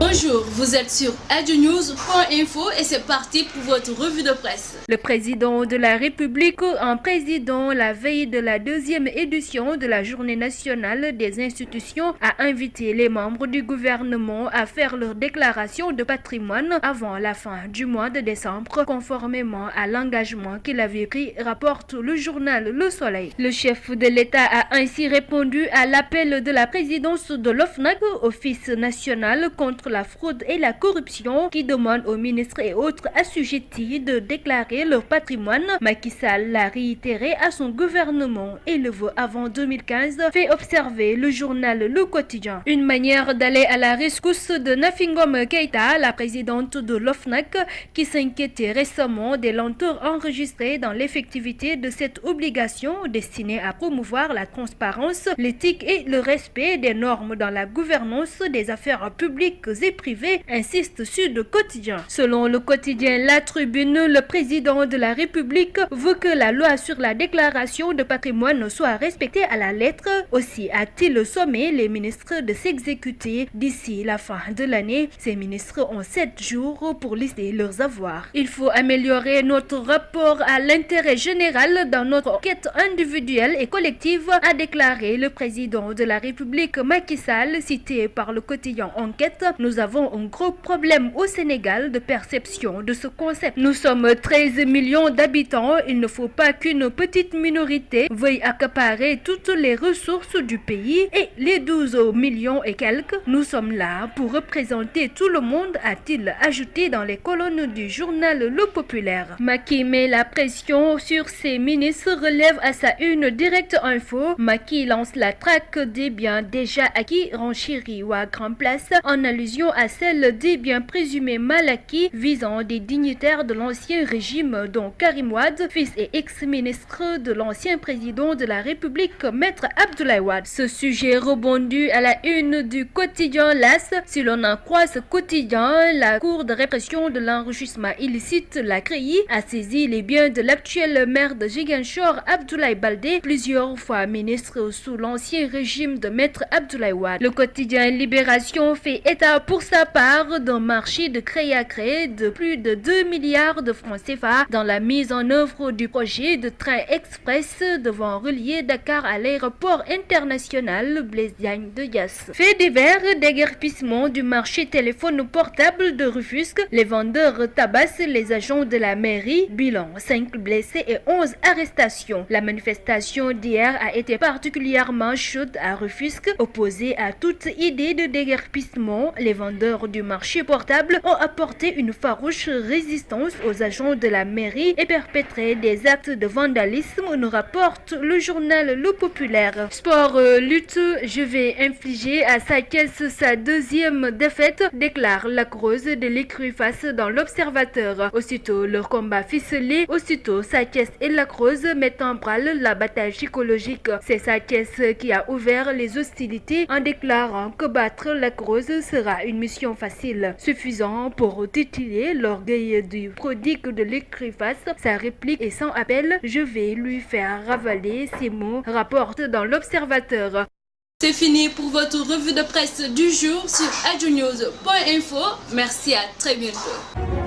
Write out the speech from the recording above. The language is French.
Bonjour, vous êtes sur adnews.info et c'est parti pour votre revue de presse. Le président de la République, en présidant la veille de la deuxième édition de la Journée nationale des institutions, a invité les membres du gouvernement à faire leur déclaration de patrimoine avant la fin du mois de décembre, conformément à l'engagement qu'il avait pris, rapporte le journal Le Soleil. Le chef de l'État a ainsi répondu à l'appel de la présidence de l'OFNAC, Office national contre la fraude et la corruption, qui demande aux ministres et autres assujettis de déclarer leur patrimoine. Macky Sall l'a réitéré à son gouvernement et le veut avant 2015, fait observer le journal Le Quotidien. Une manière d'aller à la rescousse de Nafingom Keïta, la présidente de l'OFNAC, qui s'inquiétait récemment des lenteurs enregistrées dans l'effectivité de cette obligation destinée à promouvoir la transparence, l'éthique et le respect des normes dans la gouvernance des affaires publiques et privées, insiste Sud Quotidien. Selon le quotidien La Tribune, le président de la République veut que la loi sur la déclaration de patrimoine soit respectée à la lettre. Aussi a-t-il sommé les ministres de s'exécuter d'ici la fin de l'année. Ces ministres ont 7 jours pour lister leurs avoirs. Il faut améliorer notre rapport à l'intérêt général dans notre quête individuelle et collective, a déclaré le président de la République Macky Sall, cité par le quotidien Enquête. Nous avons un gros problème au Sénégal de perception de ce concept. Nous sommes 13 millions d'habitants. Il ne faut pas qu'une petite minorité veuille accaparer toutes les ressources du pays et les 12 millions et quelques. Nous sommes là pour représenter tout le monde, a-t-il ajouté dans les colonnes du journal Le Populaire. Macky met la pression sur ses ministres, relève à sa une Direct Info. Macky lance la traque des biens déjà acquis, renchérit ou à Grand Place, en allusion à celle des biens présumés mal acquis visant des dignitaires de l'ancien régime, dont Karim Wade, fils et ex-ministre de l'ancien président de la République, Maître Abdoulaye Wade. Ce sujet rebondit à la une du quotidien L'As. Si l'on en croit ce quotidien, la Cour de répression de l'enrichissement illicite, la CREI, a saisi les biens de l'actuel maire de Ziguinchor, Abdoulaye Baldé, plusieurs fois ministre sous l'ancien régime de Maître Abdoulaye Wade. Le quotidien Libération fait état pour sa part d'un marché de créé à créé de plus de 2 milliards de francs CFA dans la mise en œuvre du projet de train express devant relier Dakar à l'aéroport international Blaise Diagne de Diass. Fait divers, déguerpissement du marché téléphone portable de Rufisque. Les vendeurs tabassent les agents de la mairie. Bilan, 5 blessés et 11 arrestations. La manifestation d'hier a été particulièrement chaude à Rufisque. Opposée à toute idée de déguerpissement, les vendeurs du marché portable ont apporté une farouche résistance aux agents de la mairie et perpétré des actes de vandalisme, nous rapporte le journal Le Populaire. Sport lutte, je vais infliger à sa caisse sa deuxième défaite, déclare Lac Rose de l'écurie Face dans l'Observateur. Aussitôt leur combat ficelé, aussitôt Sa Thiès et Lac Rose mettent en branle la bataille psychologique. C'est Sa Thiès qui a ouvert les hostilités en déclarant que battre Lac Rose sera une mission facile, suffisant pour titiller l'orgueil du prodigue de l'écurie Face. Sa réplique est sans appel, je vais lui faire ravaler ses mots, rapporte dans l'Observateur. C'est fini pour votre revue de presse du jour sur adnews.info. Merci, à très bientôt.